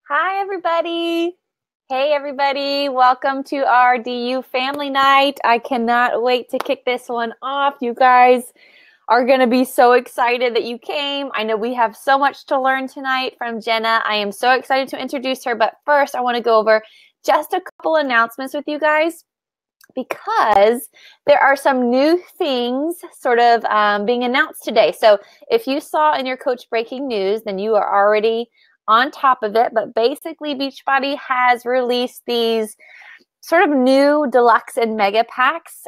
Hi, everybody. Hey, everybody. Welcome to our DU family night. I cannot wait to kick this one off. You guys are going to be so excited that you came. I know we have so much to learn tonight from Jenna. I am so excited to introduce her. But first, I want to go over just a couple announcements with you guys, because there are some new things sort of being announced today. So if you saw in your Coach Breaking News, then you are already on top of it. But basically, Beachbody has released these sort of new deluxe and mega packs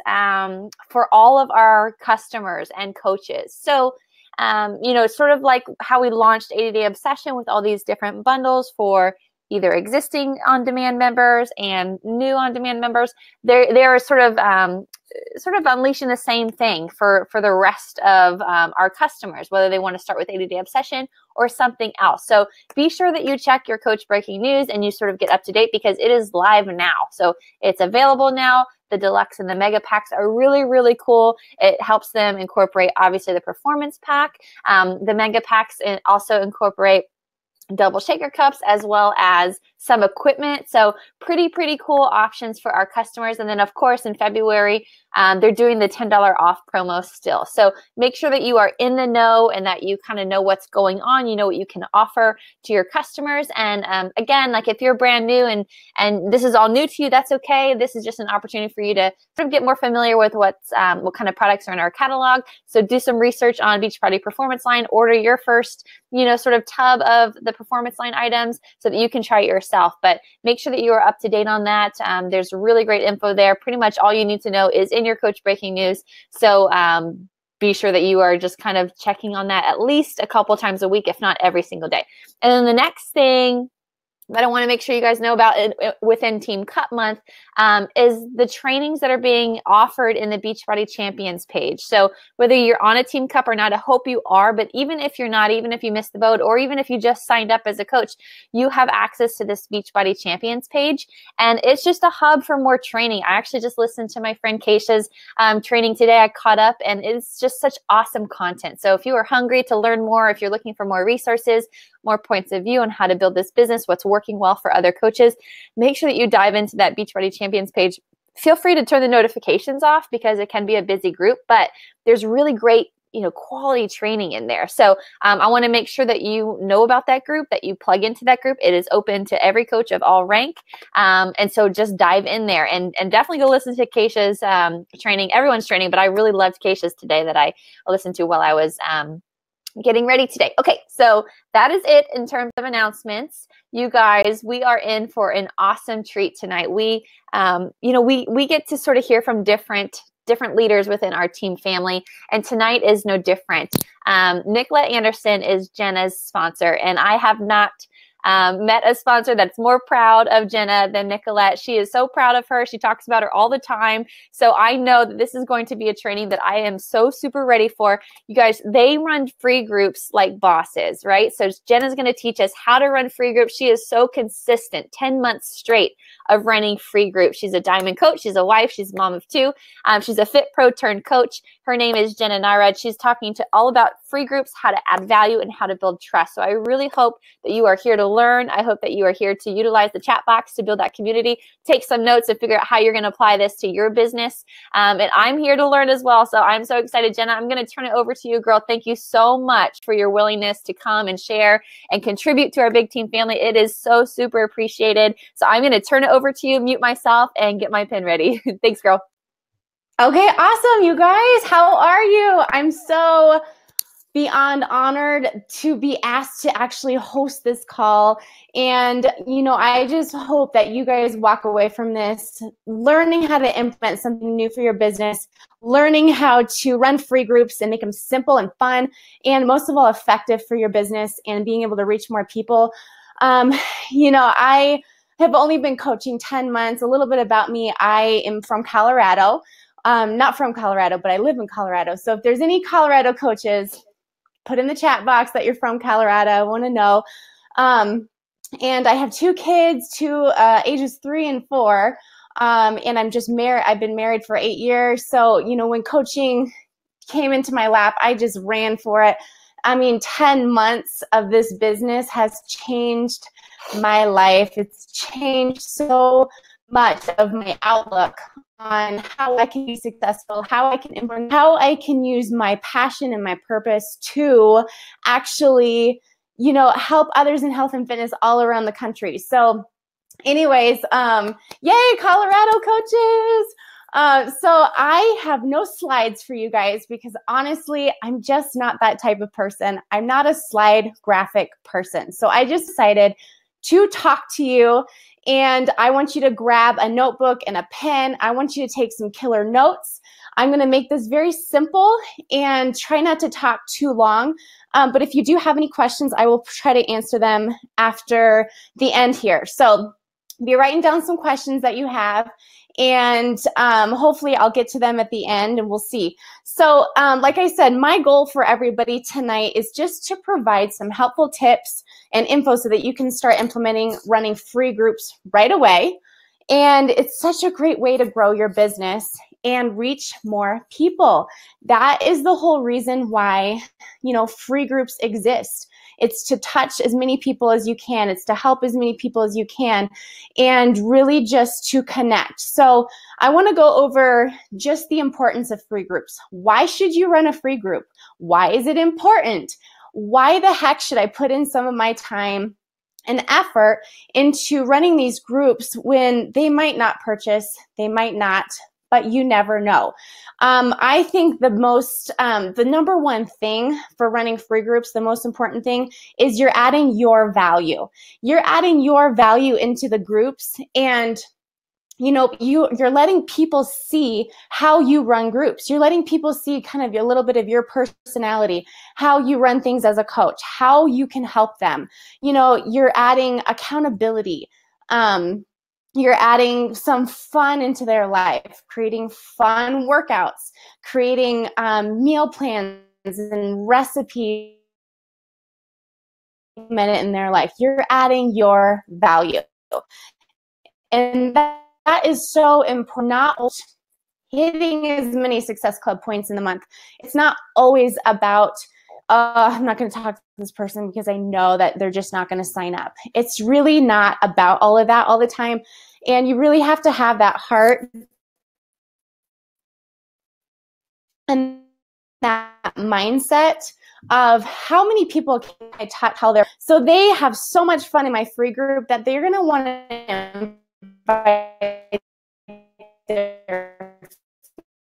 for all of our customers and coaches. So, it's sort of like how we launched 80-Day Obsession with all these different bundles for either existing on-demand members and new on-demand members. They're sort of unleashing the same thing for the rest of our customers, whether they want to start with 80-Day Obsession or something else. So be sure that you check your Coach Breaking News and you sort of get up to date, because it is live now. So it's available now. The deluxe and the mega packs are really, really cool. It helps them incorporate, obviously, the performance pack. The mega packs also incorporate double shaker cups as well as some equipment. So pretty cool options for our customers. And then, of course, in February, they're doing the $10 off promo still. So make sure that you are in the know and that you kind of know what's going on. You know what you can offer to your customers. And again, like if you're brand new and this is all new to you, that's okay. This is just an opportunity for you to sort of get more familiar with what kind of products are in our catalog. So do some research on Beachbody Performance Line. Order your first, sort of tub of the Performance Line items so that you can try it yourself. But make sure that you are up to date on that. There's really great info there. Pretty much all you need to know is in your Coach Breaking News. So be sure that you are just kind of checking on that at least a couple times a week, if not every single day. And then the next thing that I want to make sure you guys know about within Team Cup Month is the trainings that are being offered in the Beachbody Champions page. So whether you're on a Team Cup or not, I hope you are, but even if you're not, even if you missed the boat, or even if you just signed up as a coach, you have access to this Beachbody Champions page. And it's just a hub for more training. I actually just listened to my friend Keisha's training today. I caught up, and it's just such awesome content. So if you are hungry to learn more, if you're looking for more resources, more points of view on how to build this business, what's working well for other coaches, make sure that you dive into that Beachbody Champions page. Feel free to turn the notifications off because it can be a busy group, but there's really great, quality training in there. So I want to make sure that you know about that group, that you plug into that group. It is open to every coach of all rank. And so just dive in there and definitely go listen to Keisha's training, everyone's training, but I really loved Keisha's today that I listened to while I was getting ready today. Okay, so that is it in terms of announcements. You guys, we are in for an awesome treat tonight. We get to sort of hear from different leaders within our team family, and tonight is no different. Nicolette Anderson is Jenna's sponsor, and I have not met a sponsor that's more proud of Jenna than Nicolette. She is so proud of her. She talks about her all the time. So I know that this is going to be a training that I am so super ready for. You guys, they run free groups like bosses, right? So Jenna's going to teach us how to run free groups. She is so consistent, 10 months straight of running free groups. She's a diamond coach. She's a wife. She's a mom of two. She's a fit pro turned coach. Her name is Jenna Nirode. She's talking to all about free groups, how to add value, and how to build trust. So I really hope that you are here to learn. I hope that you are here to utilize the chat box to build that community, take some notes and figure out how you're going to apply this to your business. And I'm here to learn as well. So I'm so excited. Jenna, I'm going to turn it over to you, girl. Thank you so much for your willingness to come and share and contribute to our big team family. It is so super appreciated. So I'm going to turn it over to you, mute myself, and get my pen ready. Thanks, girl. Okay, awesome, you guys. How are you? I'm so beyond honored to be asked to actually host this call. And, I just hope that you guys walk away from this learning how to implement something new for your business, learning how to run free groups and make them simple and fun, and most of all, effective for your business and being able to reach more people. I have only been coaching 10 months. A little bit about me. I am from Colorado. Not from Colorado, but I live in Colorado. So if there's any Colorado coaches, put in the chat box that you're from Colorado. I want to know. And I have two kids, ages 3 and 4. And I'm just married. I've been married for 8 years. So, when coaching came into my lap, I just ran for it. I mean, 10 months of this business has changed my life. It's changed so much of my outlook on how I can be successful, how I can implement, how I can use my passion and my purpose to actually, you know, help others in health and fitness all around the country. So anyways, yay, Colorado coaches. So I have no slides for you guys because honestly, I'm just not that type of person. I'm not a slide graphic person. So I just decided to talk to you, and I want you to grab a notebook and a pen. I want you to take some killer notes. I'm going to make this very simple and try not to talk too long. But if you do have any questions, I will try to answer them after the end here. So be writing down some questions that you have, and hopefully I'll get to them at the end and we'll see. So like I said, my goal for everybody tonight is just to provide some helpful tips and info so that you can start implementing running free groups right away. And it's such a great way to grow your business and reach more people. That is the whole reason why, you know, free groups exist. It's to touch as many people as you can. It's to help as many people as you can, and really just to connect. So I want to go over just the importance of free groups. Why should you run a free group? Why is it important? Why the heck should I put in some of my time and effort into running these groups when they might not purchase, they might not, but you never know. I think the number one thing for running free groups, the most important thing is you're adding your value. You're adding your value into the groups, and you know, you're letting people see how you run groups. You're letting people see kind of a little bit of your personality, how you run things as a coach, how you can help them. You know, you're adding accountability. You're adding some fun into their life, creating fun workouts, creating meal plans and recipes in their life. You're adding your value. And that is so important. Not hitting as many Success Club points in the month. It's not always about, I'm not going to talk to this person because I know that they're just not going to sign up. It's really not about all of that all the time. And you really have to have that heart and that mindset of how many people can I touch, how they're, so they have so much fun in my free group that they're going to want to invite their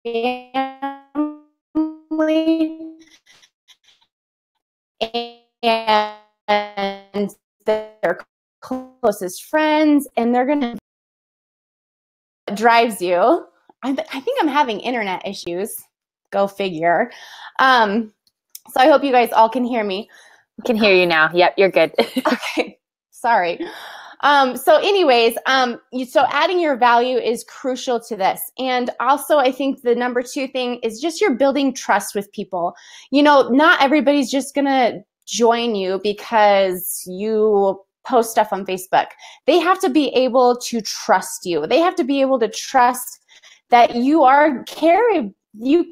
family and their closest friends, and they're going to drives you. I think I'm having internet issues. Go figure. So I hope you guys all can hear me. I can hear you now. Yep, you're good. Okay, sorry. So anyways, so adding your value is crucial to this. And also I think the number two thing is just you're building trust with people. You know, not everybody's just gonna join you because you post stuff on Facebook. They have to be able to trust you. They have to be able to trust that you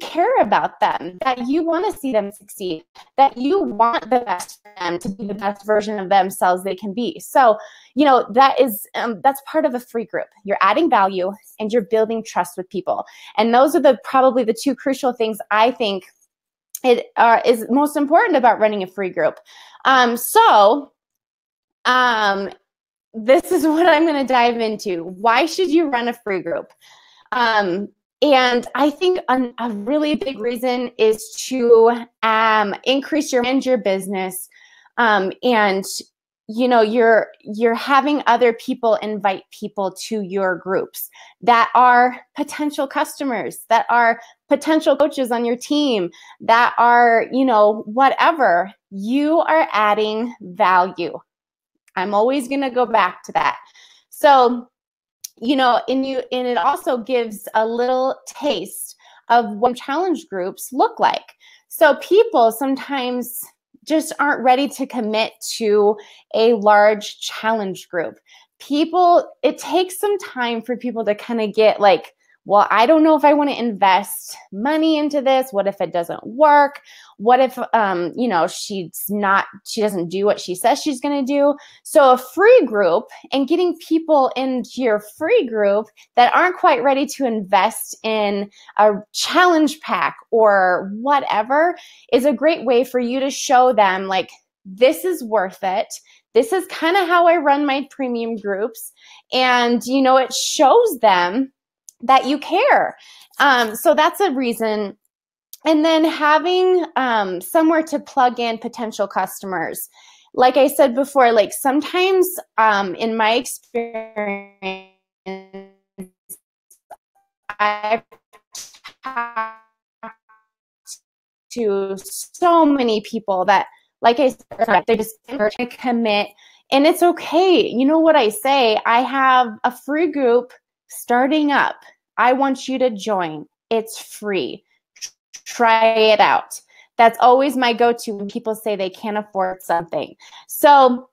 care about them, that you want to see them succeed, that you want the best for them to be the best version of themselves they can be. So, you know, that's part of a free group. You're adding value and you're building trust with people. And those are probably the two crucial things I think is most important about running a free group. This is what I'm going to dive into. Why should you run a free group? And I think a really big reason is to increase your business, and you know you're having other people invite people to your groups that are potential customers, that are potential coaches on your team, that are, you know, whatever. You are adding value. I'm always going to go back to that. So, you know, and it also gives a little taste of what challenge groups look like. So people sometimes just aren't ready to commit to a large challenge group. It takes some time for people to kind of get like well, I don't know if I want to invest money into this. What if it doesn't work? What if, she doesn't do what she says she's going to do? So a free group and getting people into your free group that aren't quite ready to invest in a challenge pack or whatever is a great way for you to show them, like, this is worth it. This is kind of how I run my premium groups. And, it shows them that you care. So that's a reason. And then having somewhere to plug in potential customers. Like I said before, like sometimes in my experience, I've talked to so many people that, like I said, they just never commit. And it's okay. You know what I say? I have a free group starting up. I want you to join. It's free. Try it out. That's always my go-to when people say they can't afford something. So,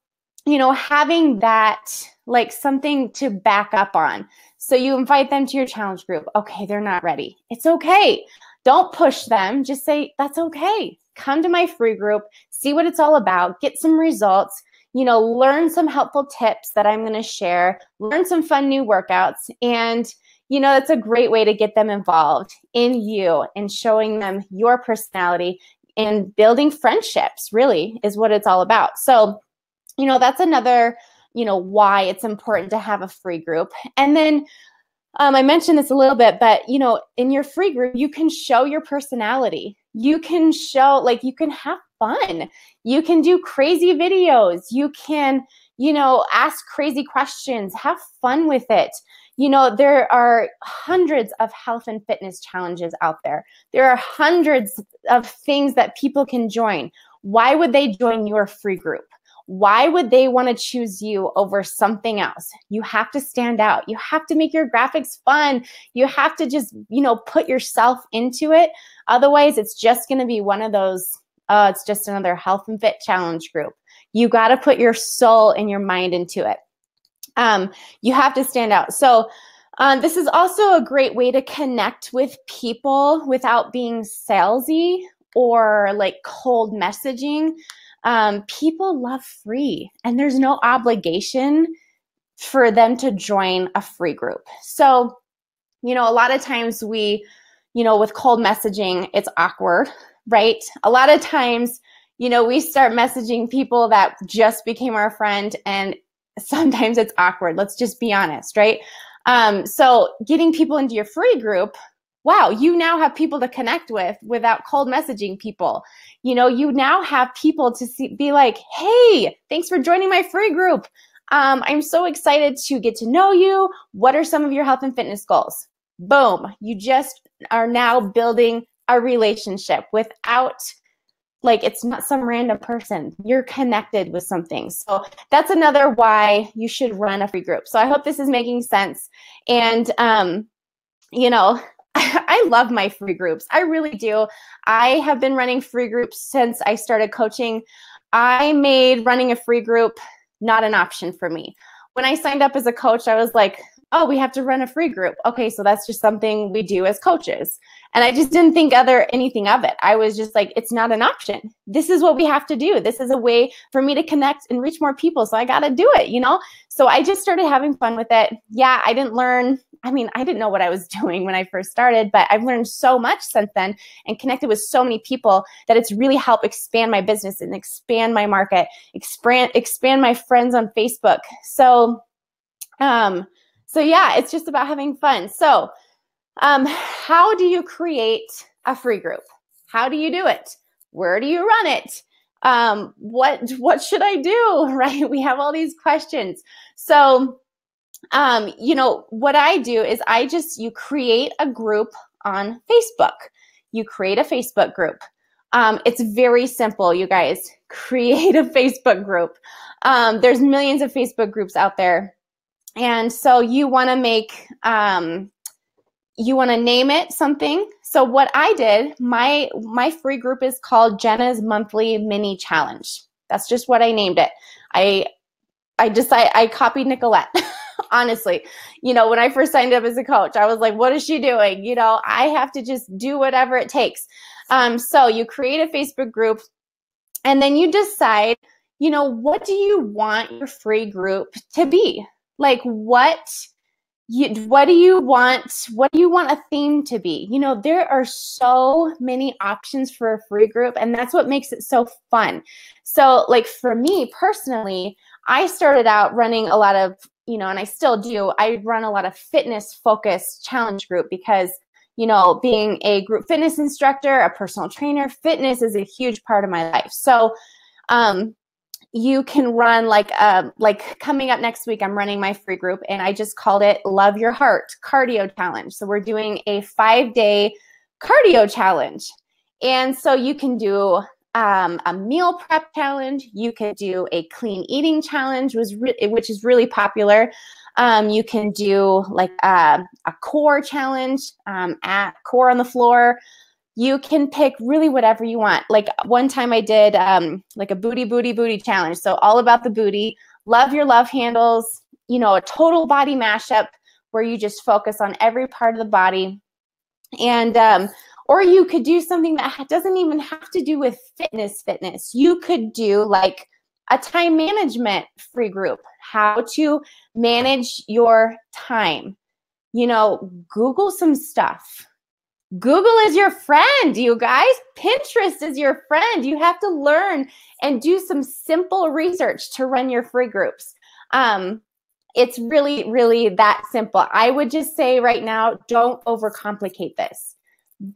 having that, like something to back up on. So you invite them to your challenge group. Okay, they're not ready. It's okay. Don't push them. Just say, that's okay. Come to my free group, see what it's all about, get some results, learn some helpful tips that I'm going to share, learn some fun new workouts. And, that's a great way to get them involved in you and showing them your personality and building friendships, really, is what it's all about. So, that's another, why it's important to have a free group. And then I mentioned this a little bit, but, in your free group, you can show your personality. You can show, like, you can have fun. You can do crazy videos. You can, ask crazy questions, have fun with it. There are hundreds of health and fitness challenges out there. There are hundreds of things that people can join. Why would they join your free group? Why would they want to choose you over something else? You have to stand out. You have to make your graphics fun. You have to just, put yourself into it. Otherwise, it's just going to be one of those, it's just another health and fit challenge group. You got to put your soul and your mind into it. You have to stand out. So this is also a great way to connect with people without being salesy or like cold messaging. People love free, and there's no obligation for them to join a free group. So, a lot of times we, with cold messaging, it's awkward, right? A lot of times, we start messaging people that just became our friend, and sometimes it's awkward. Let's just be honest, right? So getting people into your free group, wow, you now have people to connect with without cold messaging people. You now have people to be like, hey, thanks for joining my free group. I'm so excited to get to know you. What are some of your health and fitness goals? Boom. You just are now building a relationship without, like, it's not some random person. You're connected with something. So that's another why you should run a free group. So I hope this is making sense. And, I love my free groups. I really do. I have been running free groups since I started coaching. I made running a free group not an option for me. When I signed up as a coach, I was like, oh, we have to run a free group. Okay, so that's just something we do as coaches. And I just didn't think anything of it. I was just like, it's not an option. This is what we have to do. This is a way for me to connect and reach more people. So I got to do it, So I just started having fun with it. Yeah, I didn't know what I was doing when I first started, but I've learned so much since then and connected with so many people that it's really helped expand my business and expand my market, expand my friends on Facebook. So yeah, it's just about having fun. So how do you create a free group? How do you do it? Where do you run it? What should I do? Right? We have all these questions. So, what I do is you create a group on Facebook. You create a Facebook group. It's very simple, you guys. Create a Facebook group. There's millions of Facebook groups out there. And so you want to name it something. So what I did, my free group is called Jenna's Monthly Mini Challenge. That's just what I named it. I copied Nicolette. honestly. When I first signed up as a coach, I was like, what is she doing? I have to just do whatever it takes. So you create a Facebook group, and then you decide, what do you want your free group to be? Like, what do you want a theme to be? There are so many options for a free group, and that's what makes it so fun. So like for me personally, I started out running a lot of, and I still do, I run a lot of fitness focused challenge group because, being a group fitness instructor, a personal trainer, fitness is a huge part of my life. So, you can run like coming up next week, I'm running my free group, and I just called it Love Your Heart Cardio Challenge. So we're doing a 5-day cardio challenge. And so you can do a meal prep challenge. You can do a clean eating challenge, which is really popular. You can do like a core challenge, at core on the floor. You can pick really whatever you want. Like one time I did like a booty challenge. So all about the booty, love your love handles, a total body mashup where you just focus on every part of the body. And, or you could do something that doesn't even have to do with fitness. You could do like a time management free group, how to manage your time. Google some stuff. Google is your friend, you guys. Pinterest is your friend. You have to learn and do some simple research to run your free groups. It's really, really that simple. I would just say right now, don't overcomplicate this.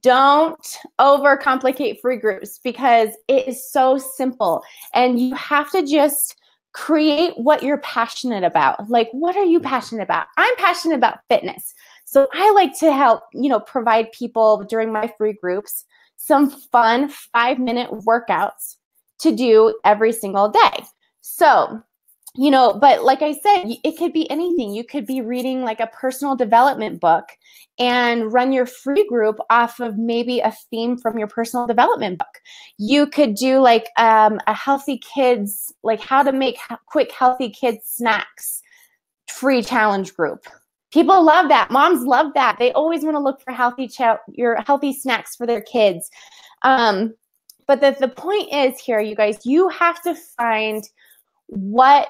Don't overcomplicate free groups because it is so simple. And you have to just create what you're passionate about. Like, what are you passionate about? I'm passionate about fitness. So I like to help, provide people during my free groups some fun 5-minute workouts to do every single day. So, but like I said, it could be anything. You could be reading like a personal development book and run your free group off of maybe a theme from your personal development book. You could do like a healthy kids, like how to make quick healthy kids snacks free challenge group. People love that. Moms love that. They always want to look for your healthy snacks for their kids. But the point is here, you guys, you have to find what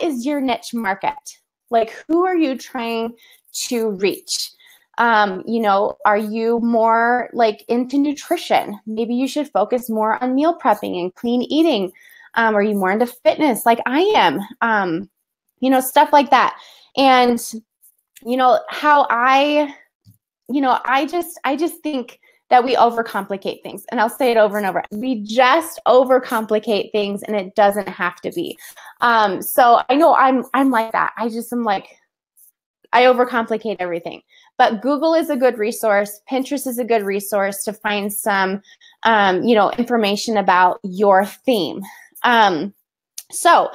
is your niche market? Like, who are you trying to reach? Are you more like into nutrition? Maybe you should focus more on meal prepping and clean eating. Are you more into fitness like I am? Stuff like that. And how I just think that we overcomplicate things. And I'll say it over and over. We just overcomplicate things, and it doesn't have to be. So I know I'm like that. I overcomplicate everything. But Google is a good resource. Pinterest is a good resource to find some, information about your theme. So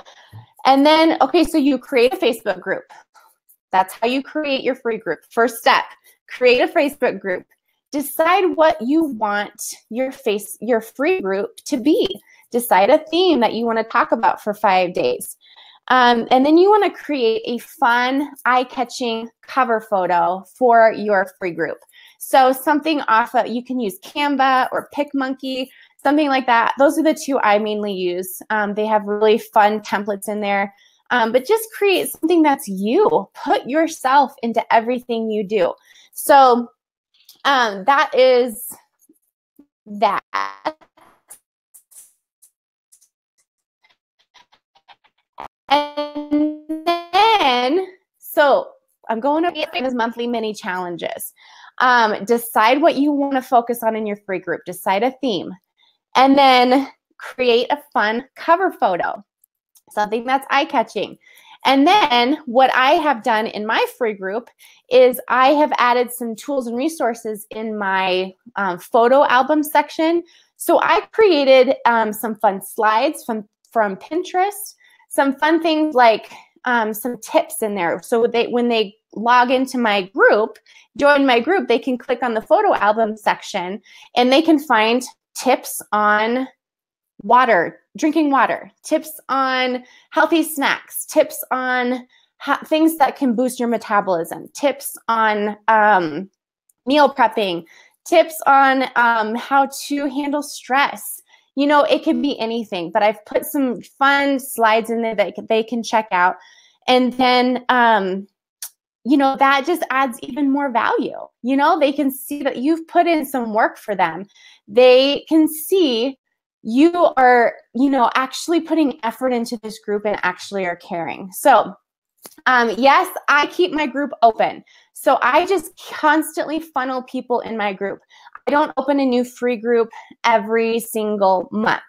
you create a Facebook group. That's how you create your free group. First step, create a Facebook group. Decide what you want your free group to be. Decide a theme that you want to talk about for 5 days. And then you want to create a fun, eye-catching cover photo for your free group. So something you can use Canva or PicMonkey, something like that. Those are the two I mainly use. They have really fun templates in there. But just create something that's you. Put yourself into everything you do. So that is that. And then, so I'm going to these monthly mini challenges. Decide what you want to focus on in your free group. Decide a theme. And then create a fun cover photo. Something that's eye-catching. And then what I have done in my free group is I have added some tools and resources in my photo album section. So I created some fun slides from Pinterest, some fun things like some tips in there. So when they log into my group, join my group, they can click on the photo album section and they can find tips on drinking water, tips on healthy snacks, tips on things that can boost your metabolism, tips on meal prepping, tips on how to handle stress. You know, it can be anything, but I've put some fun slides in there that they can check out. And then, you know, that just adds even more value. You know, they can see that you've put in some work for them. They can see you are, you know, actually putting effort into this group and actually are caring. So, yes, I keep my group open. So I just constantly funnel people in my group. I don't open a new free group every single month.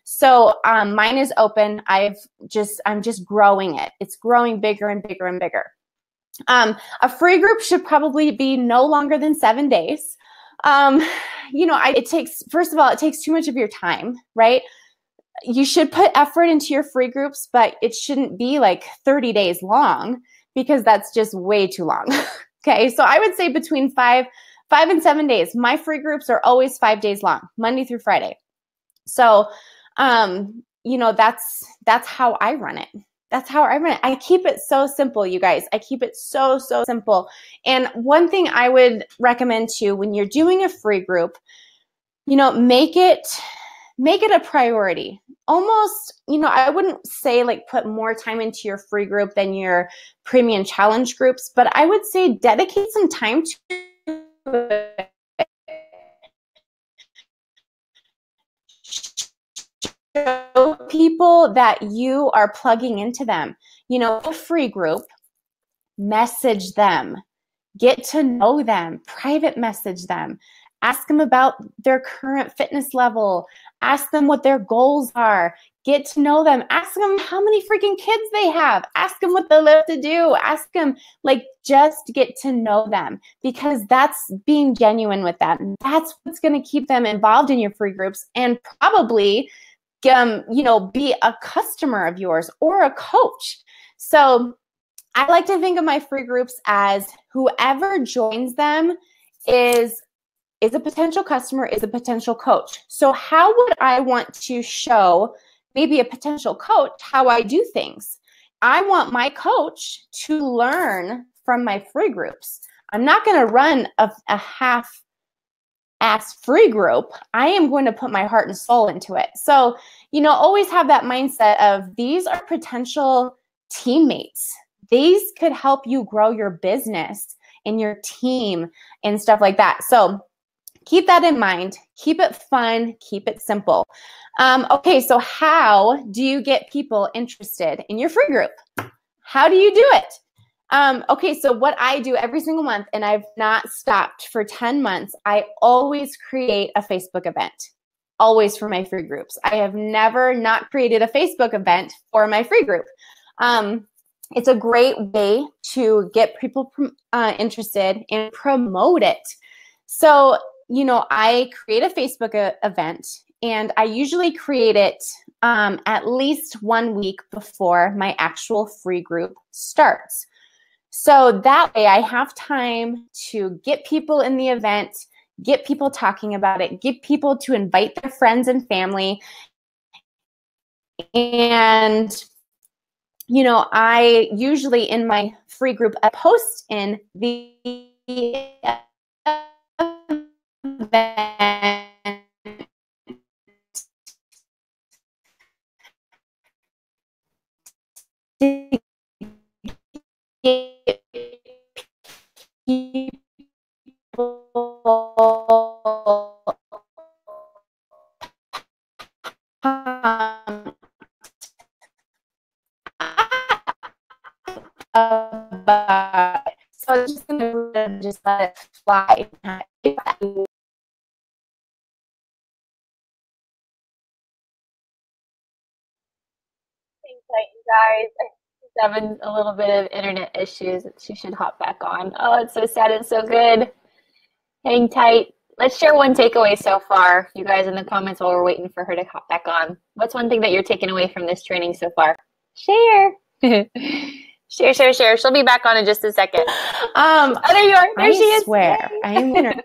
So mine is open. I'm just growing it. It's growing bigger and bigger and bigger. A free group should probably be no longer than 7 days. You know, first of all, it takes too much of your time, right? You should put effort into your free groups, but it shouldn't be like 30 days long because that's just way too long. Okay. So I would say between 5 and 7 days. My free groups are always 5 days long, Monday through Friday. So, you know, that's how I run it. That's how I run it. I keep it so simple, you guys. I keep it so simple. And one thing I would recommend too, when you're doing a free group, you know, make it a priority. Almost, you know, I wouldn't say like put more time into your free group than your premium challenge groups, but I would say dedicate some time to it. Show people that you are plugging into them. You know, a free group, message them, get to know them, private message them, ask them about their current fitness level, ask them what their goals are, get to know them, ask them how many freaking kids they have, ask them what they love to do, ask them, like, just get to know them, because that's being genuine with them. That's what's going to keep them involved in your free groups and probably you know, be a customer of yours or a coach. So I like to think of my free groups as whoever joins them is a potential customer, is a potential coach. So how would I want to show maybe a potential coach how I do things? I want my coach to learn from my free groups. I'm not going to run a half-ass free group. I am going to put my heart and soul into it. So, you know, always have that mindset of these are potential teammates. These could help you grow your business and your team and stuff like that. So keep that in mind. Keep it fun. Keep it simple. Okay, so how do you get people interested in your free group? How do you do it? Okay, so what I do every single month, and I've not stopped for 10 months, I always create a Facebook event. Always for my free groups. I have never not created a Facebook event for my free group. It's a great way to get people interested and promote it. So, you know, I create a Facebook event, and I usually create it at least 1 week before my actual free group starts. So that way I have time to get people in the event, get people talking about it, get people to invite their friends and family. And, you know, I usually in my free group, I post in the event to get people about it. So I'm just gonna just let it fly. Hang tight, you guys. She's having a little bit of internet issues. She should hop back on. Oh, it's so sad and so good. Hang tight. Let's share one takeaway so far, you guys, in the comments while we're waiting for her to hop back on. What's one thing that you're taking away from this training so far? Share. Share. She'll be back on in just a second. Oh, there you are. There she is. I swear. I am gonna.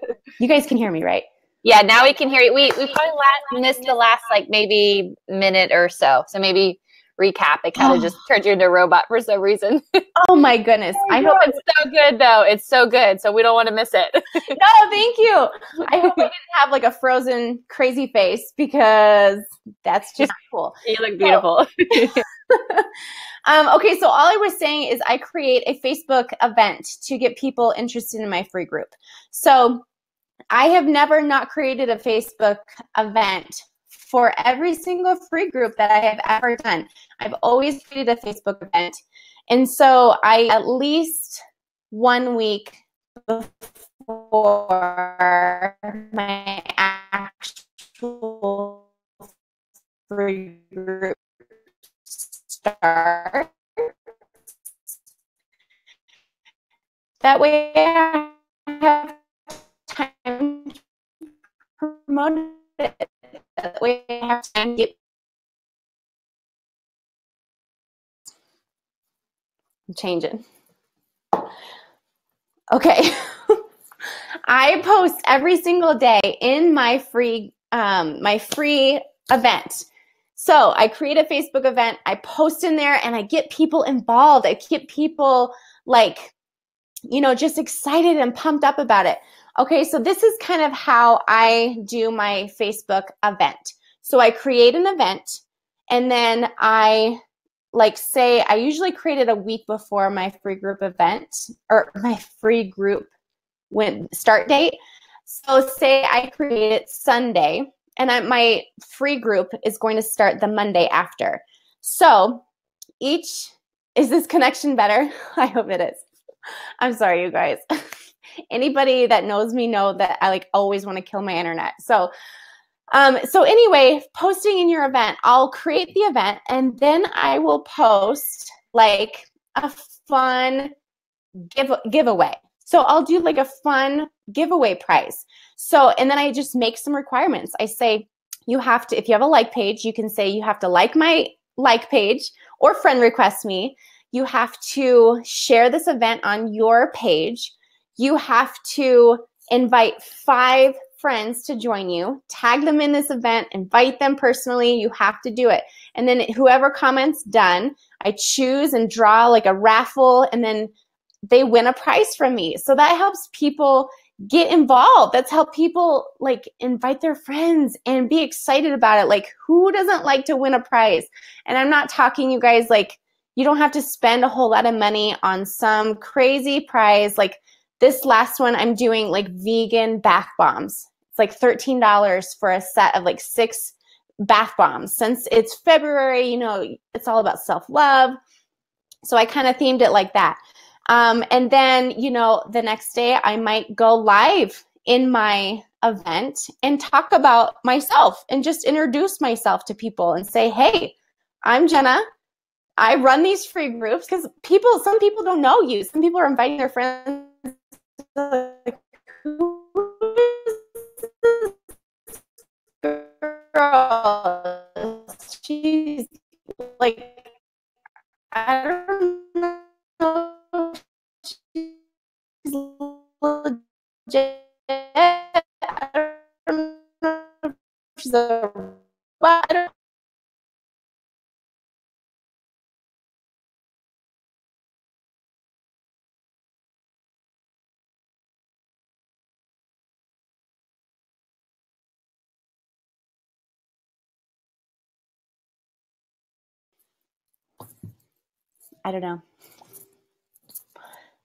You guys can hear me, right? Yeah, now we can hear you. We probably missed the last like maybe minute or so. So maybe recap. It kind of just turned you into a robot for some reason. Oh my goodness. I hope it's so good though. It's so good. So we don't want to miss it. No, thank you. I hope I didn't have like a frozen crazy face because that's just cool. You look beautiful. Okay, so all I was saying is I create a Facebook event to get people interested in my free group. So I have never not created a Facebook event for every single free group that I have ever done. I've always created a Facebook event. And so I, at least 1 week before my actual free group start, that way I have time to promote it. That way I have time to get. I'm changing. Okay. I post every single day in my free event. So I create a Facebook event, I post in there, and I get people involved. I get people like, you know, just excited and pumped up about it. Okay, so this is kind of how I do my Facebook event. So I create an event, and then I say I usually create it a week before my free group event or my free group start date. So say I create it Sunday, and my free group is going to start the Monday after. So is this connection better? I hope it is. I'm sorry, you guys. Anybody that knows me know that I always want to kill my internet. So anyway, posting in your event, I'll create the event, and then I will post like a fun giveaway. So I'll do like a fun giveaway prize. So, and then I just make some requirements. I say, you have to, if you have a like page, you can say you have to like my like page or friend request me. You have to share this event on your page. You have to invite 5 friends to join you, tag them in this event, invite them personally. You have to do it. And then whoever comments done, I choose and draw like a raffle, and then they win a prize from me. So that helps people get involved. That's how people invite their friends and be excited about it. Like, who doesn't like to win a prize? And I'm not talking, you guys, you don't have to spend a whole lot of money on some crazy prize. Like this last one, I'm doing vegan bath bombs. It's $13 for a set of 6 bath bombs. Since it's February, it's all about self-love. So I kind of themed it like that. And then, the next day I might go live in my event and talk about myself and just introduce myself to people and say, hey, I'm Jenna. I run these free groups because some people don't know you. Some people are inviting their friends. Who is this girl? She's I don't know. She's legit. I don't know if she's a robot. I don't know.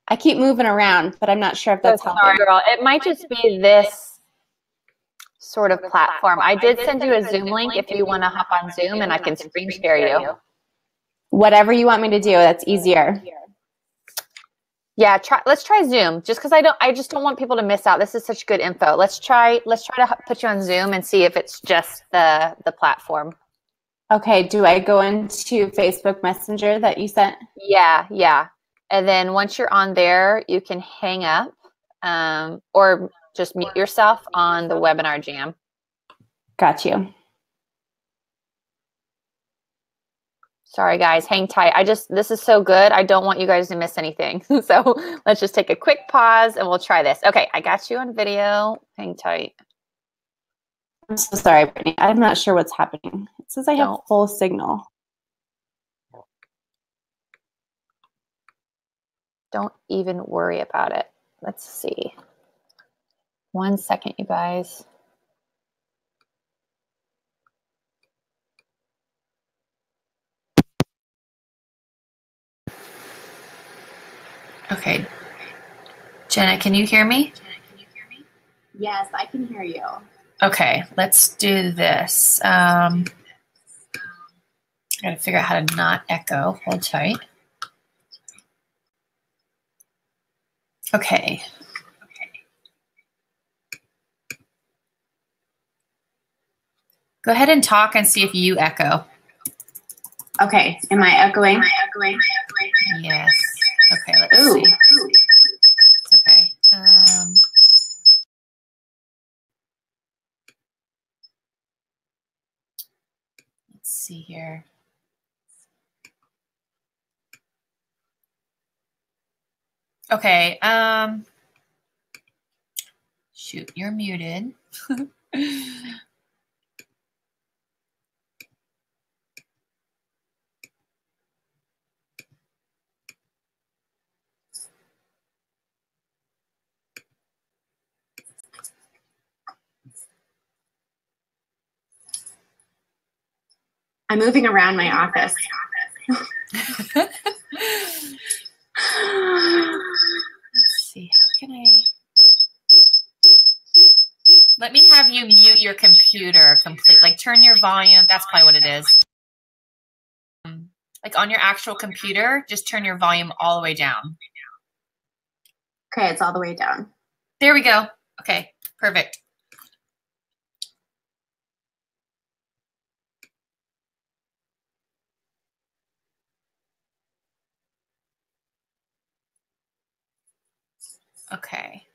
I keep moving around, but I'm not sure if that's helping. Sorry, girl. It might just be this sort of platform. I did send you a Zoom link if you want to hop on Zoom, and I can screen share you. Whatever you want me to do, that's easier. Yeah, let's try Zoom. Just because I just don't want people to miss out. This is such good info. Let's try to put you on Zoom and see if it's just the platform. Okay, do I go into Facebook Messenger that you sent? Yeah. And then once you're on there, you can hang up or just mute yourself on the webinar jam. Got you. Sorry, guys. Hang tight. This is so good. I don't want you guys to miss anything. So let's just take a quick pause and we'll try this. Okay, I got you on video. Hang tight. I'm so sorry, Brittany. I'm not sure what's happening. It says I have full signal. don't even worry about it. Let's see. 1 second, you guys. Okay. Jenna, can you hear me? Yes, I can hear you. Okay, let's do this. I gotta figure out how to not echo. Hold tight. Okay. Go ahead and talk and see if you echo. Okay, am I echoing? Yes. Okay, let's see. It's okay. Let's see here. Okay. Shoot, you're muted. I'm moving around my office. Let's see, how can I? Let me have you mute your computer complete. Like turn your volume. That's probably what it is. Like on your actual computer, just turn your volume all the way down. Okay, it's all the way down. There we go. Okay, perfect. Okay.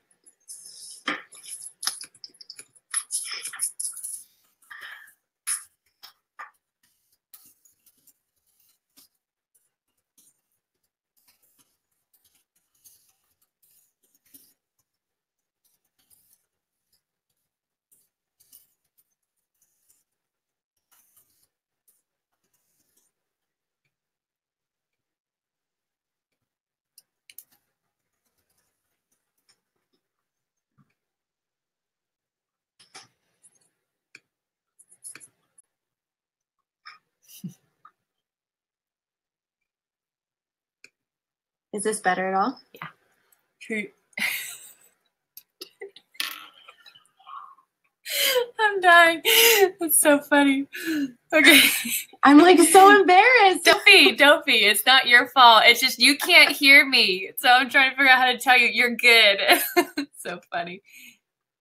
Is this better at all? Yeah. True. I'm dying. That's so funny. Okay. I'm like so embarrassed. Don't be. It's not your fault. It's just you can't hear me. So I'm trying to figure out how to tell you you're good. So funny.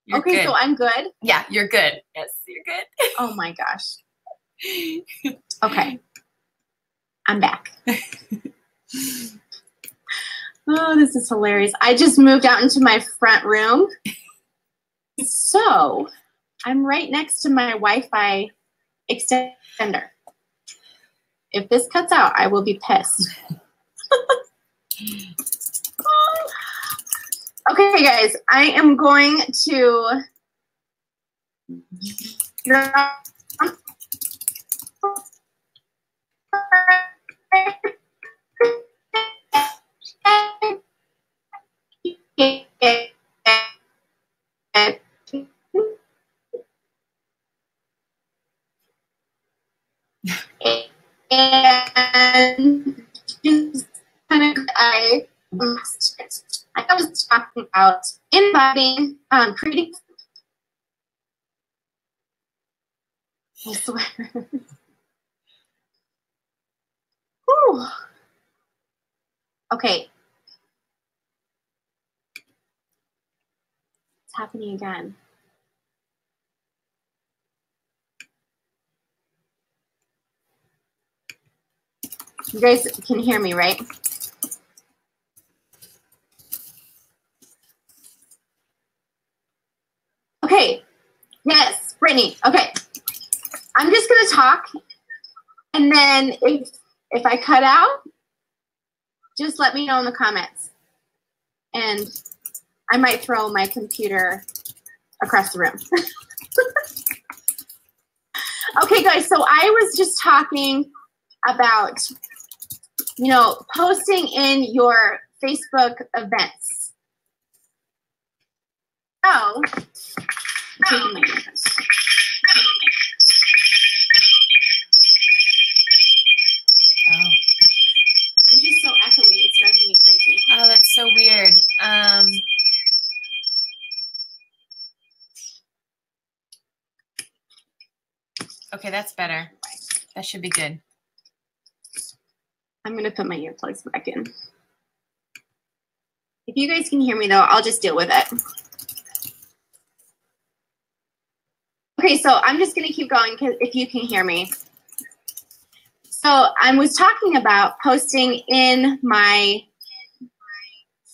You're okay, good. so I'm good? Yeah, you're good. Yes, you're good. Oh my gosh. Okay. I'm back. Oh, this is hilarious. I just moved out into my front room. So I'm right next to my Wi-Fi extender. If this cuts out, I will be pissed. Okay, guys, I am going to and just kind of I was talking about inviting, creating. I swear. Whew. Okay. It's happening again. You guys can hear me, right? Okay. Yes, Brittany. Okay. I'm just going to talk, and then if I cut out, just let me know in the comments. And I might throw my computer across the room. Okay, guys, so I was just talking about, posting in your Facebook events. So, I'm taking my earphones. Oh. I'm just so echoey. It's driving me crazy. Oh, that's so weird. Okay, that's better. That should be good. I'm going to put my earplugs back in. If you guys can hear me, though, I'll just deal with it. Okay, so I'm just going to keep going if you can hear me. So I was talking about posting in my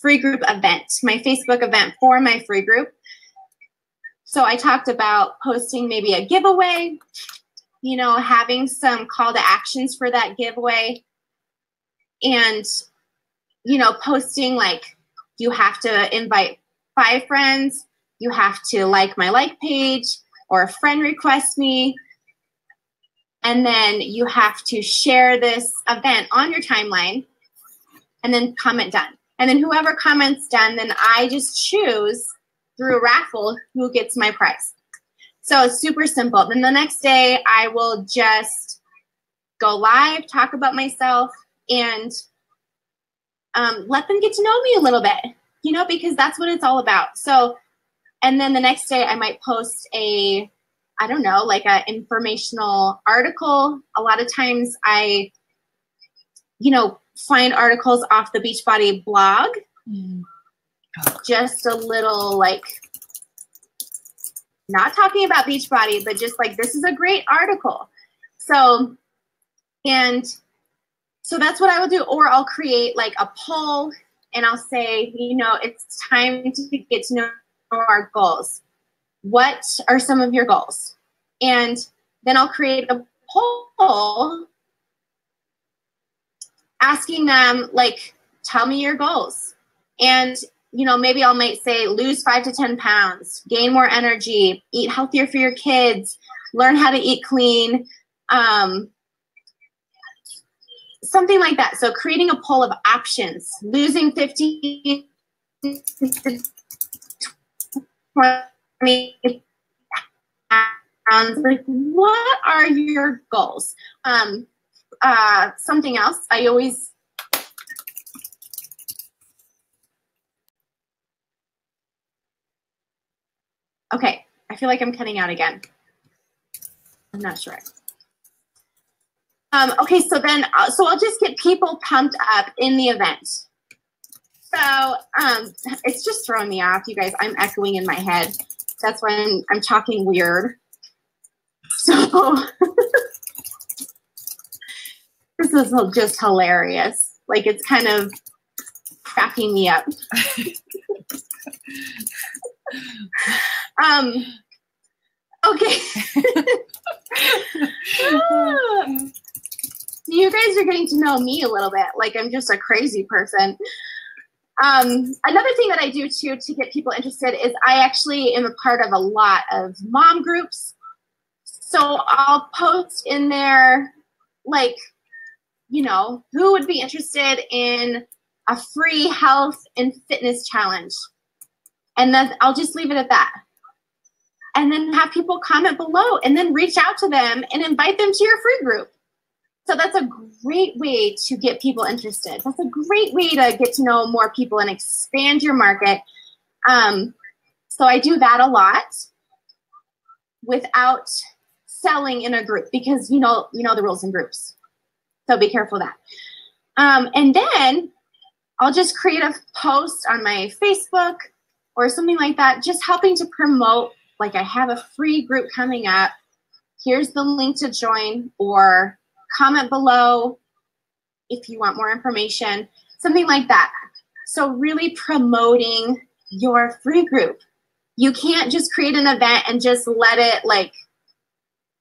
free group event, my Facebook event for my free group. So I talked about posting maybe a giveaway, you know, having some call to actions for that giveaway, and, you know, posting like you have to invite 5 friends, you have to like my like page, or a friend requests me, and then you have to share this event on your timeline, and then comment done. And then whoever comments done, then I just choose through a raffle who gets my prize. So it's super simple. Then the next day I will just go live, talk about myself, and let them get to know me a little bit, you know, because that's what it's all about. So, and then the next day I might post a, I don't know, like an informational article. A lot of times I, you know, find articles off the Beachbody blog. Just a little, like, not talking about Beachbody, but just like, this is a great article. So, and so that's what I will do. Or I'll create like a poll and I'll say, you know, it's time to get to know our goals. What are some of your goals? And then I'll create a poll asking them, like, tell me your goals. And, you know, maybe I might say lose 5 to 10 pounds, gain more energy, eat healthier for your kids, learn how to eat clean, something like that. So creating a poll of options, losing 50 to 20 pounds. Like, what are your goals? Something else I always, okay, I feel like I'm cutting out again. I'm not sure. Okay, so then, so I'll just get people pumped up in the event. So it's just throwing me off, you guys. I'm echoing in my head. That's why I'm talking weird. So this is just hilarious. Like, it's kind of cracking me up. Okay. You guys are getting to know me a little bit. Like, I'm just a crazy person. Another thing that I do too to get people interested is I actually am a part of a lot of mom groups. So I'll post in there, like, you know, who would be interested in a free health and fitness challenge? And then I'll just leave it at that. And then have people comment below and then reach out to them and invite them to your free group. So that's a great way to get people interested. That's a great way to get to know more people and expand your market. So I do that a lot without selling in a group, because you know the rules in groups. So be careful of that. And then I'll just create a post on my Facebook or something like that, just helping to promote, like, I have a free group coming up. Here's the link to join, or comment below if you want more information, something like that. So really promoting your free group. You can't just create an event and just let it, like,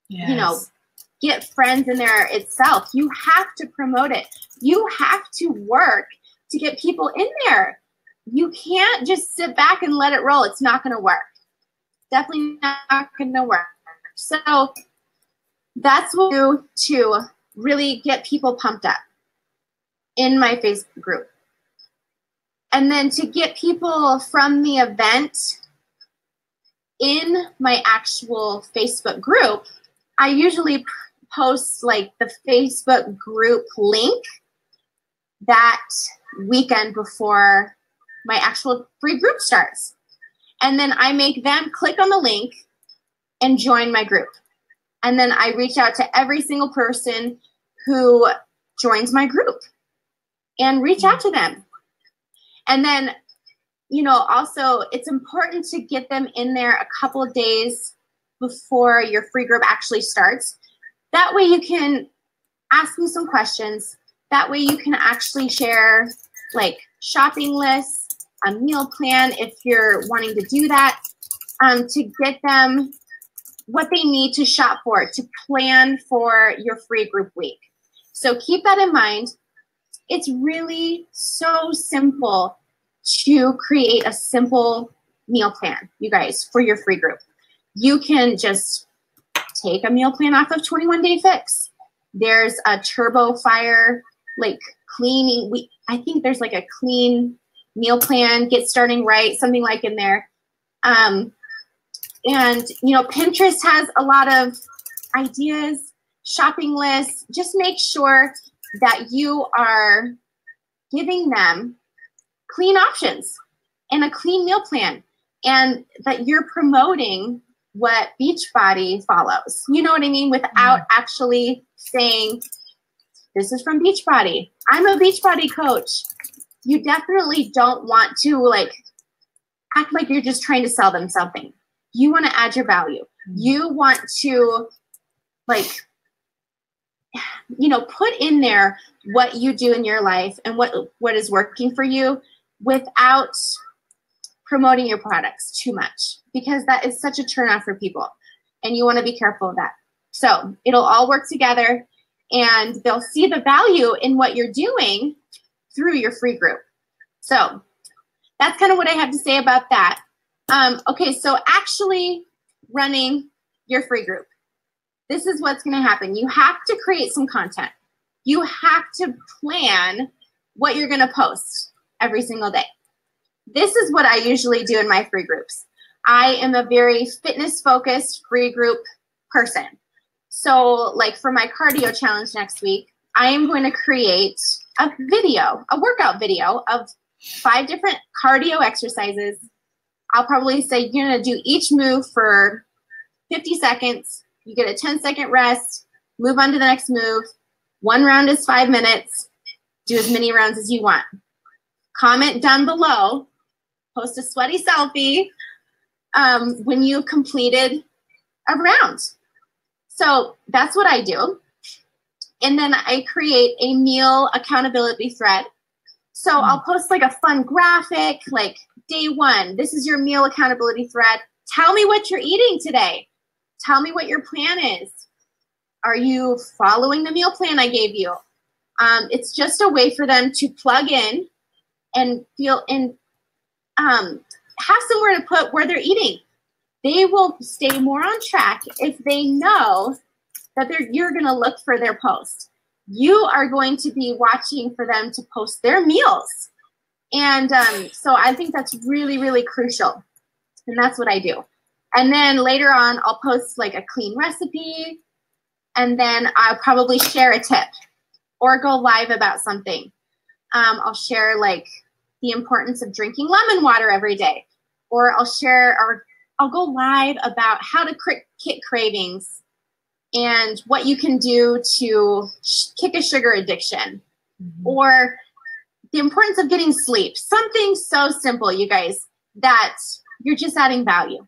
yes, you know, get friends in there itself. You have to promote it. You have to work to get people in there. You can't just sit back and let it roll. It's not going to work. Definitely not going to work. So that's what I do to really get people pumped up in my Facebook group. And then to get people from the event in my actual Facebook group, I usually post like the Facebook group link that weekend before my actual free group starts. And then I make them click on the link and join my group. And then I reach out to every single person who joins my group and reach out to them. And then, also it's important to get them in there a couple of days before your free group actually starts. That way you can ask them some questions. That way you can actually share like shopping lists, a meal plan if you're wanting to do that, to get them what they need to shop for, to plan for your free group week. So keep that in mind. It's really so simple to create a simple meal plan, you guys, for your free group. You can just take a meal plan off of 21 Day Fix. There's a Turbo Fire, like cleaning. I think there's like a clean meal plan, get starting right, something like in there. And, Pinterest has a lot of ideas, shopping lists. Just make sure that you are giving them clean options and a clean meal plan, and that you're promoting what Beachbody follows. You know what I mean? Without actually saying, this is from Beachbody. I'm a Beachbody coach. You definitely don't want to act like you're just trying to sell them something. You want to add your value. You want to put in there what you do in your life and what is working for you without promoting your products too much, because that is such a turnoff for people, and you want to be careful of that. So it'll all work together, and they'll see the value in what you're doing through your free group. So that's kind of what I have to say about that. Okay, so actually running your free group. This is what's going to happen. You have to create some content. You have to plan what you're going to post every single day. This is what I usually do in my free groups. I am a very fitness-focused free group person. So for my cardio challenge next week, I am going to create a workout video of 5 different cardio exercises. I'll probably say you're going to do each move for 50 seconds. You get a 10-second rest, move on to the next move. 1 round is 5 minutes. Do as many rounds as you want. Comment down below. Post a sweaty selfie when you completed a round. So that's what I do. And then I create a meal accountability thread. So I'll post a fun graphic, day 1, this is your meal accountability thread. Tell me what you're eating today. Tell me what your plan is. Are you following the meal plan I gave you? It's just a way for them to plug in and feel and have somewhere to put where they're eating. They will stay more on track if they know that you're going to look for their post. You are going to be watching for them to post their meals. And so I think that's really, really crucial. And that's what I do. And then later on, I'll post a clean recipe. And then I'll probably share a tip or go live about something. I'll share the importance of drinking lemon water every day. Or I'll go live about how to kick cravings and what you can do to kick a sugar addiction. Or the importance of getting sleep. Something so simple, you guys, that you're just adding value.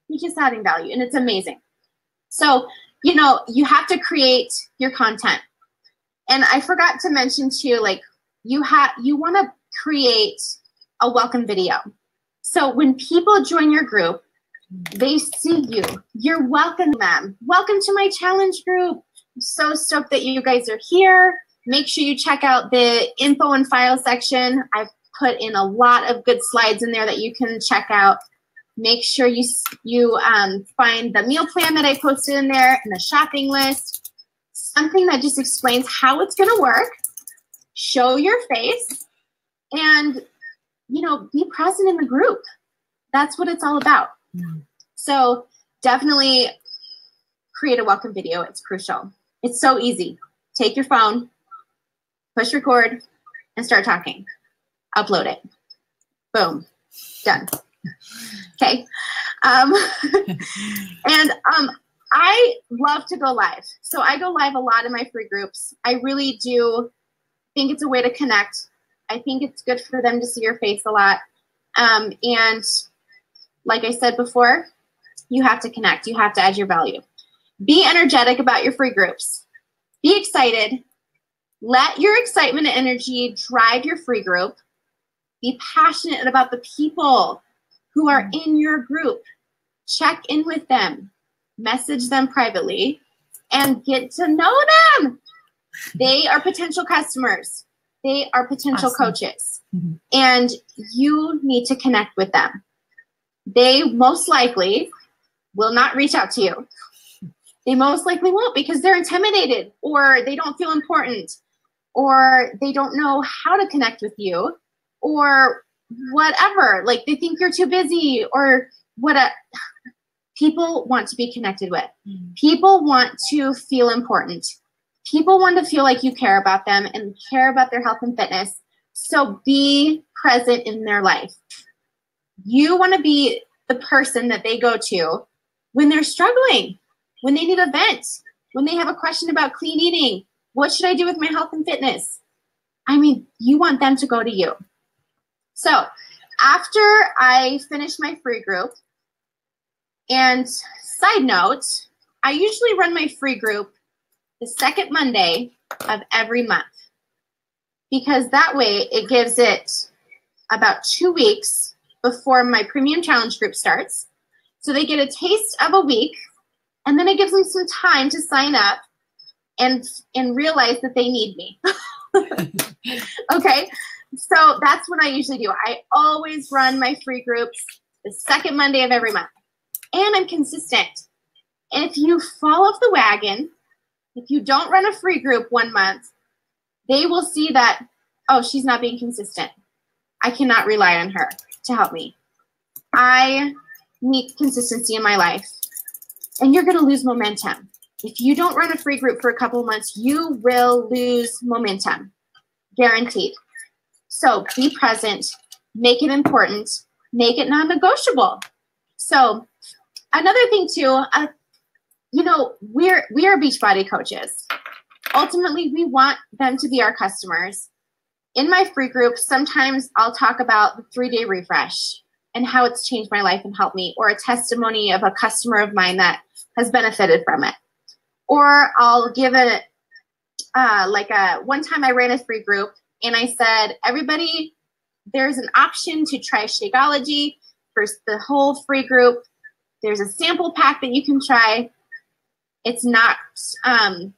You're just adding value, and it's amazing. So, you have to create your content. And I forgot to mention too, you want to create a welcome video. So when people join your group, they see you. You're welcoming them. Welcome to my challenge group. I'm so stoked that you guys are here. Make sure you check out the info and file section. I've put in a lot of good slides in there that you can check out. Make sure you find the meal plan that I posted in there and the shopping list. Something that just explains how it's going to work. Show your face. And be present in the group. That's what it's all about. So definitely create a welcome video. It's crucial. It's so easy. Take your phone, push record, and start talking. Upload it. Boom. Done. Okay. And I love to go live. So I go live a lot in my free groups. I really do think it's a way to connect. I think it's good for them to see your face a lot. And like I said before, you have to connect. You have to add your value. Be energetic about your free groups. Be excited. Let your excitement and energy drive your free group. Be passionate about the people who are in your group. Check in with them. Message them privately and get to know them. They are potential customers. They are potential coaches. And you need to connect with them. They most likely will not reach out to you. They most likely won't because they're intimidated or they don't feel important or they don't know how to connect with you or whatever. Like they think you're too busy or what. People want to be connected with. People want to feel important. People want to feel like you care about them and care about their health and fitness. So be present in their life. You want to be the person that they go to when they're struggling, when they need a vent, when they have a question about clean eating. What should I do with my health and fitness? I mean, you want them to go to you. So after I finish my free group, and side note, I usually run my free group the second Monday of every month because that way it gives it about 2 weeks before my premium challenge group starts. So they get a taste of a week and then it gives them some time to sign up and realize that they need me. Okay, so that's what I usually do. I always run my free groups the second Monday of every month. And I'm consistent. And if you fall off the wagon, if you don't run a free group 1 month, they will see that, oh, she's not being consistent. I cannot rely on her to help me. I need consistency in my life. And you're going to lose momentum. If you don't run a free group for a couple of months, you will lose momentum. Guaranteed. So be present. Make it important. Make it non-negotiable. So another thing too, we are Beachbody coaches. Ultimately, we want them to be our customers. In my free group, sometimes I'll talk about the 3-day refresh and how it's changed my life and helped me, or a testimony of a customer of mine that has benefited from it. Or I'll give it one time I ran a free group and I said, everybody, there's an option to try Shakeology for the whole free group. There's a sample pack that you can try. It's not,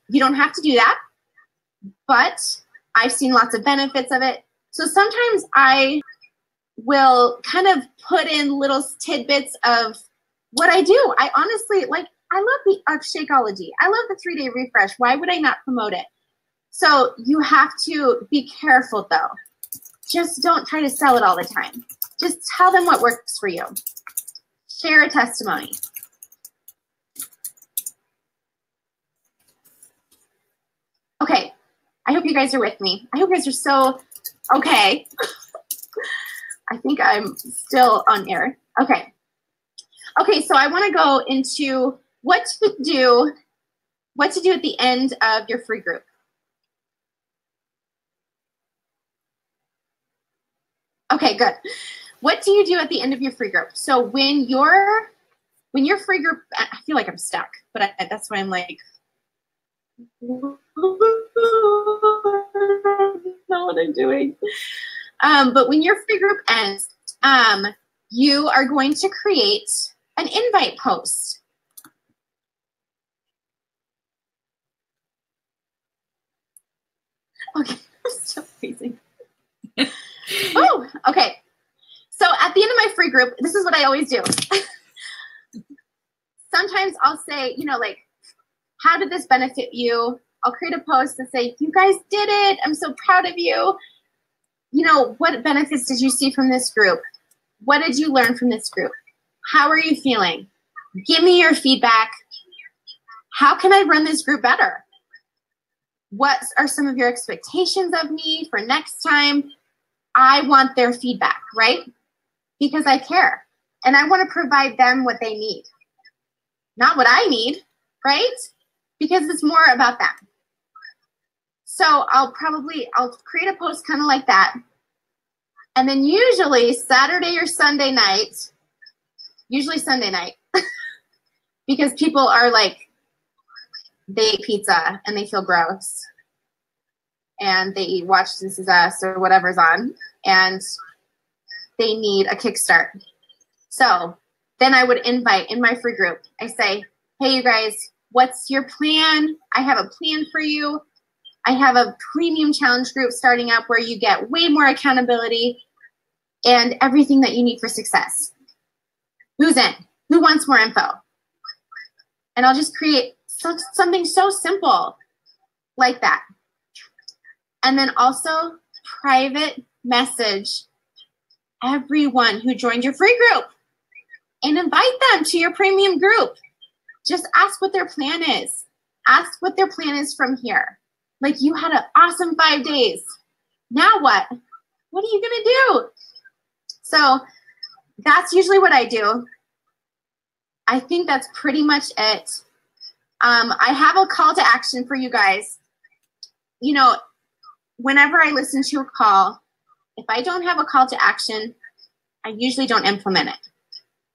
you don't have to do that, but I've seen lots of benefits of it. So sometimes I will kind of put in little tidbits of what I do. I honestly, I love the Shakeology. I love the 3-day refresh. Why would I not promote it? So you have to be careful though. Just don't try to sell it all the time. Just tell them what works for you. Share a testimony. Okay, I hope you guys are with me. I hope you guys are so okay. I think I'm still on air. Okay. Okay, so I want to go into what to do at the end of your free group. Okay, good. What do you do at the end of your free group? So when your free group, I feel like I'm stuck, but that's why I'm like, I don't know what I'm doing. But when your free group ends, you are going to create an invite post. Okay, so amazing. Oh, okay. So at the end of my free group, this is what I always do. Sometimes I'll say, how did this benefit you? I'll create a post and say, you guys did it. I'm so proud of you. what benefits did you see from this group? What did you learn from this group? How are you feeling? Give me your feedback. How can I run this group better? What are some of your expectations of me for next time? I want their feedback, right? Because I care. And I want to provide them what they need. Not what I need, right? Because it's more about them. So I'll create a post kind of like that. And then usually Saturday or Sunday night, usually Sunday night, because people are like, they eat pizza and they feel gross. And they watch This Is Us or whatever's on. And they need a kickstart. So then I would invite in my free group. I say, hey, you guys, what's your plan? I have a plan for you. I have a premium challenge group starting up where you get way more accountability and everything that you need for success. Who's in? Who wants more info? And I'll just create something so simple like that. And then also private message everyone who joined your free group and invite them to your premium group. Just ask what their plan is. Ask what their plan is from here. Like, you had an awesome 5 days. Now what? What are you going to do? So that's usually what I do. I think that's pretty much it. I have a call to action for you guys. Whenever I listen to a call, if I don't have a call to action, I usually don't implement it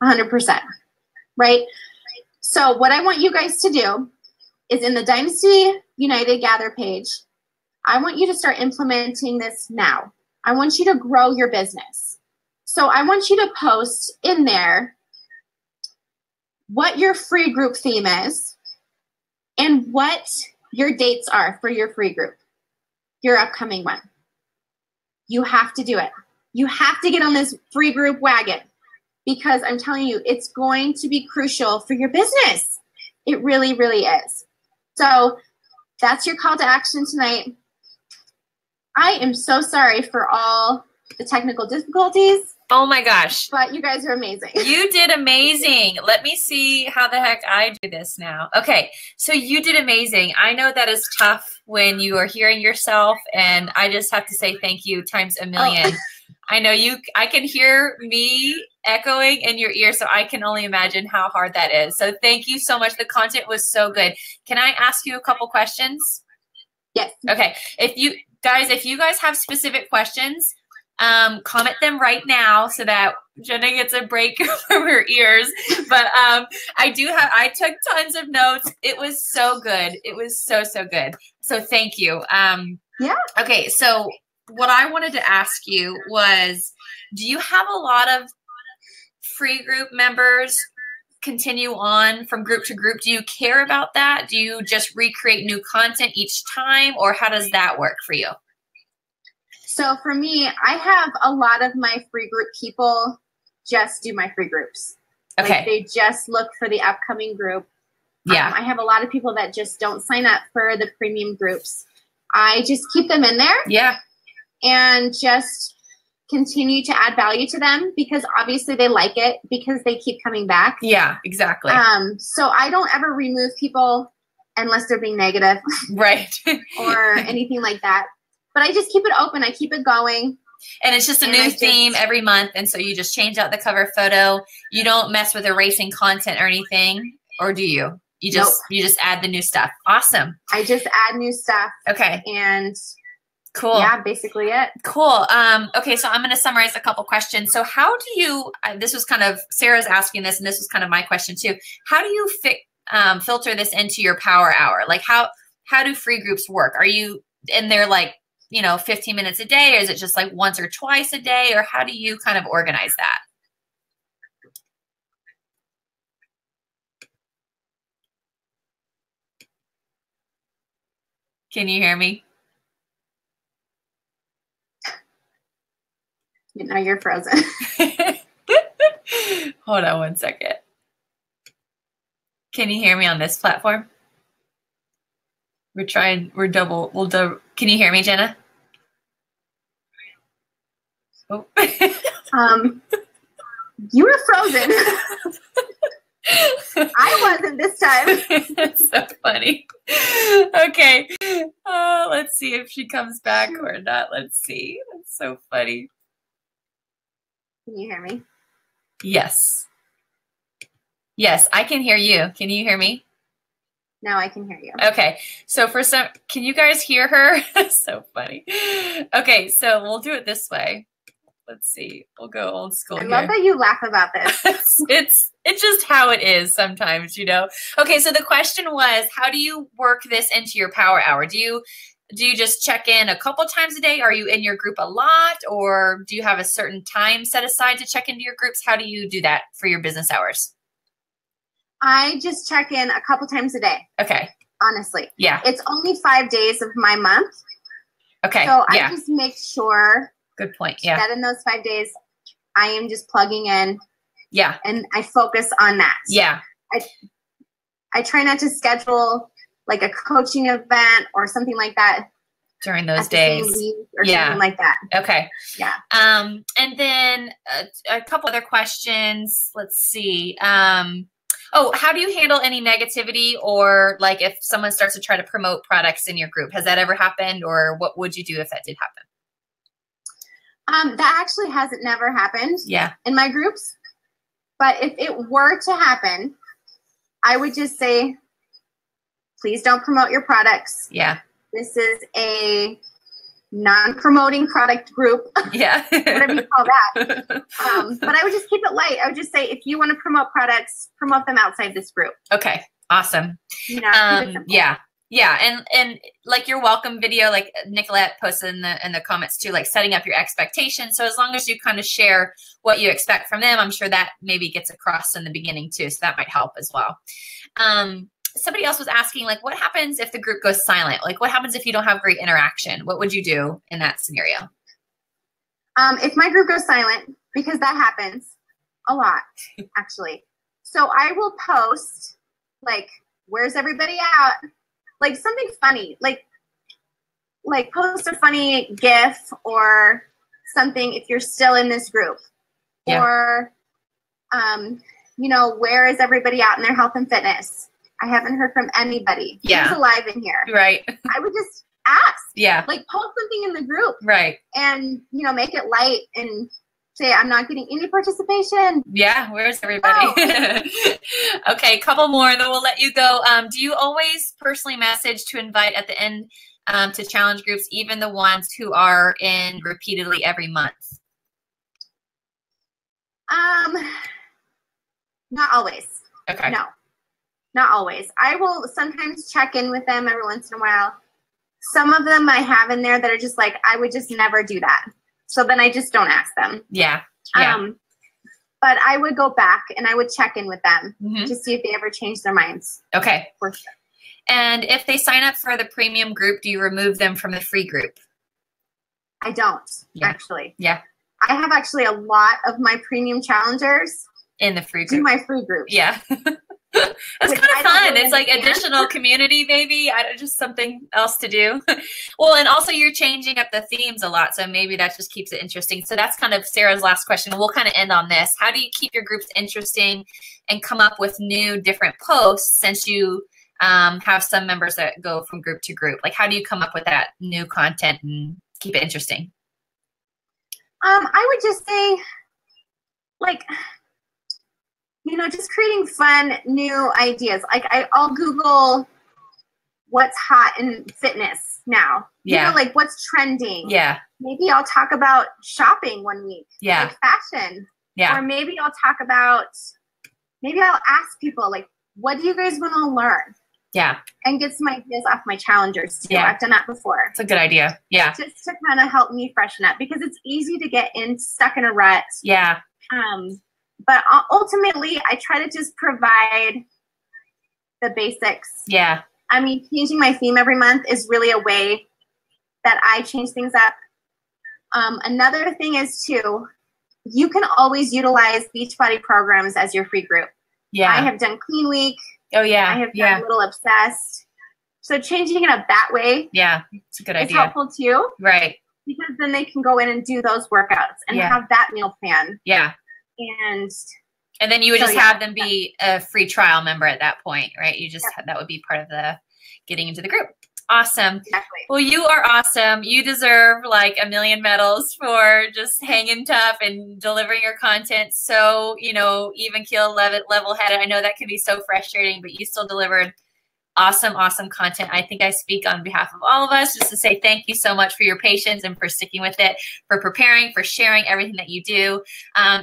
100%, right? So what I want you guys to do is in the Dynasty United Gather page, I want you to start implementing this now. I want you to grow your business. So I want you to post in there what your free group theme is and what your dates are for your free group, your upcoming one. You have to do it. You have to get on this free group wagon because I'm telling you, it's going to be crucial for your business. It really, really is. So that's your call to action tonight. I am so sorry for all the technical difficulties. Oh my gosh. But you guys are amazing. You did amazing. Let me see how the heck I do this now. Okay, so you did amazing. I know that is tough when you are hearing yourself, and I just have to say thank you times a million. Oh. I know I can hear me echoing in your ear, so I can only imagine how hard that is. So thank you so much. The content was so good. Can I ask you a couple questions? Yes. Okay. If you guys have specific questions, comment them right now so that Jenna gets a break from her ears. But I took tons of notes. It was so good. It was so, so good. So thank you. Yeah. Okay. So what I wanted to ask you was, do you have a lot of free group members continue on from group to group? Do you care about that? Do you just recreate new content each time, or how does that work for you? So for me, I have a lot of my free group people just do my free groups. Okay. Like, they just look for the upcoming group. Yeah. I have a lot of people that just don't sign up for the premium groups. I just keep them in there. Yeah. And just continue to add value to them because obviously they like it because they keep coming back. Yeah, exactly. So I don't ever remove people unless they're being negative. Right. or anything like that. But I just keep it open. I keep it going. And it's just a new theme every month. And so you just change out the cover photo. You don't mess with erasing content or anything, or do you? You just add the new stuff. Awesome. I just add new stuff. Okay. And cool. Yeah, basically it. Cool. Okay, so I'm going to summarize a couple questions. So how do you, this was kind of, Sarah's asking this, and this was kind of my question too. How do you filter this into your power hour? Like how do free groups work? Are you in there like, 15 minutes a day, or is it just like once or twice a day, or how do you kind of organize that? Can you hear me? Now you're frozen. Hold on one second. Can you hear me on this platform? Can you hear me, Jenna? Oh. You were frozen. I wasn't this time. That's so funny. Okay. Let's see if she comes back or not. Let's see. That's so funny. Can you hear me? Yes. Yes, I can hear you. Can you hear me? No, I can hear you. Okay. So can you guys hear her? So funny. Okay. So we'll do it this way. Let's see. We'll go old school I here. love that you laugh about this. It's just how it is sometimes, you know. Okay, so the question was, how do you work this into your power hour? Do you just check in a couple times a day? Are you in your group a lot, or do you have a certain time set aside to check into your groups? How do you do that for your business hours? I just check in a couple times a day. Okay. Honestly. Yeah. It's only 5 days of my month. Okay. So yeah. I just make sure. Good point. Yeah. That in those 5 days, I am just plugging in. Yeah. And I focus on that. Yeah. I try not to schedule like a coaching event or something like that during those days or something like that. Okay. Yeah. And then a couple other questions. Let's see. How do you handle any negativity, or like if someone starts to try to promote products in your group? Has that ever happened, or what would you do if that did happen? That actually hasn't never happened in my groups. But if it were to happen, I would just say, please don't promote your products. Yeah. This is a non-promoting product group. Yeah. Whatever you call that. But I would just keep it light. I would just say, if you want to promote products, promote them outside this group. Okay. Awesome. You know, yeah. Yeah, and like your welcome video, like Nicolette posted in the comments too, like setting up your expectations. So as long as you kind of share what you expect from them, I'm sure that maybe gets across in the beginning too. So that might help as well. Somebody else was asking, like, what happens if the group goes silent? Like, what happens if you don't have great interaction? What would you do in that scenario? If my group goes silent, because that happens a lot, actually. So I will post, like, where's everybody at? Like something funny, like post a funny GIF or something if you're still in this group. Yeah. Or, you know, where is everybody at in their health and fitness? I haven't heard from anybody. Yeah. Who's alive in here? Right. I would just ask. Yeah. Like post something in the group. Right. And, you know, make it light and say, I'm not getting any participation. Yeah, where's everybody? Oh. Okay, couple more and then we'll let you go. Do you always personally message to invite at the end to challenge groups, even the ones who are in repeatedly every month? Not always. Okay. No, not always. I will sometimes check in with them every once in a while. Some of them I have in there that are just like, I would just never do that. So then I just don't ask them. Yeah. Yeah. But I would go back and I would check in with them to see if they ever change their minds. Okay. For sure. And if they sign up for the premium group, do you remove them from the free group? I don't, actually. Yeah. I have actually a lot of my premium challengers in the free group. Do my free group. Yeah. It's kind of fun. It's like additional community, maybe. Just something else to do. Well, and also you're changing up the themes a lot, so maybe that just keeps it interesting. So that's kind of Sarah's last question. We'll kind of end on this. How do you keep your groups interesting and come up with new, different posts since you have some members that go from group to group? Like, how do you come up with that new content and keep it interesting? I would just say, like, you know, just creating fun, new ideas. Like I'll Google what's hot in fitness now. Yeah. You know, like what's trending. Yeah. Maybe I'll talk about shopping one week. Yeah. Like fashion. Yeah. Or maybe I'll ask people, like, what do you guys want to learn? Yeah. And get some ideas off my challengers too. Yeah. I've done that before. It's a good idea. Yeah. Just to kind of help me freshen up, because it's easy to get stuck in a rut. Yeah. But ultimately, I try to just provide the basics. Yeah. I mean, changing my theme every month is really a way that I change things up. Another thing is, too, you can always utilize Beachbody programs as your free group. Yeah. I have done Clean Week. Oh, yeah. I have done a Little Obsessed. So changing it up that way. Yeah, it's a good idea. It's helpful, too. Right. because then they can go in and do those workouts and have that meal plan. Yeah. And then you would just have them be a free trial member at that point, right? You just that would be part of the getting into the group. Awesome. Exactly. Well, you are awesome. You deserve like a million medals for just hanging tough and delivering your content. So, you know, even keel, level headed. I know that can be so frustrating, but you still delivered awesome content. I think I speak on behalf of all of us just to say thank you so much for your patience and for sticking with it, for preparing, for sharing everything that you do.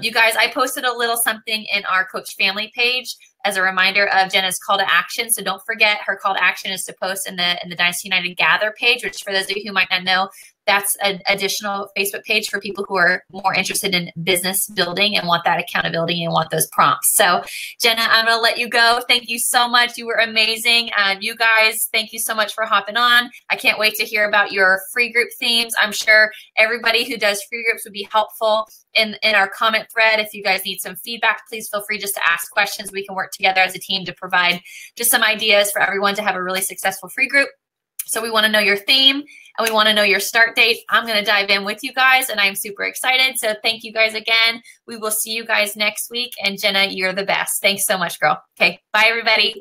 You guys, I posted a little something in our Coach Family page as a reminder of Jenna's call to action. So don't forget, her call to action is to post in the Dynasty United Gather page, which for those of you who might not know, that's an additional Facebook page for people who are more interested in business building and want that accountability and want those prompts. So Jenna, I'm going to let you go. Thank you so much. You were amazing. You guys, thank you so much for hopping on. I can't wait to hear about your free group themes. I'm sure everybody who does free groups would be helpful in our comment thread. If you guys need some feedback, please feel free just to ask questions. We can work together as a team to provide just some ideas for everyone to have a really successful free group. So we want to know your theme and we want to know your start date. I'm going to dive in with you guys and I'm super excited. So thank you guys again. We will see you guys next week. And Jenna, you're the best. Thanks so much, girl. Okay. Bye, everybody.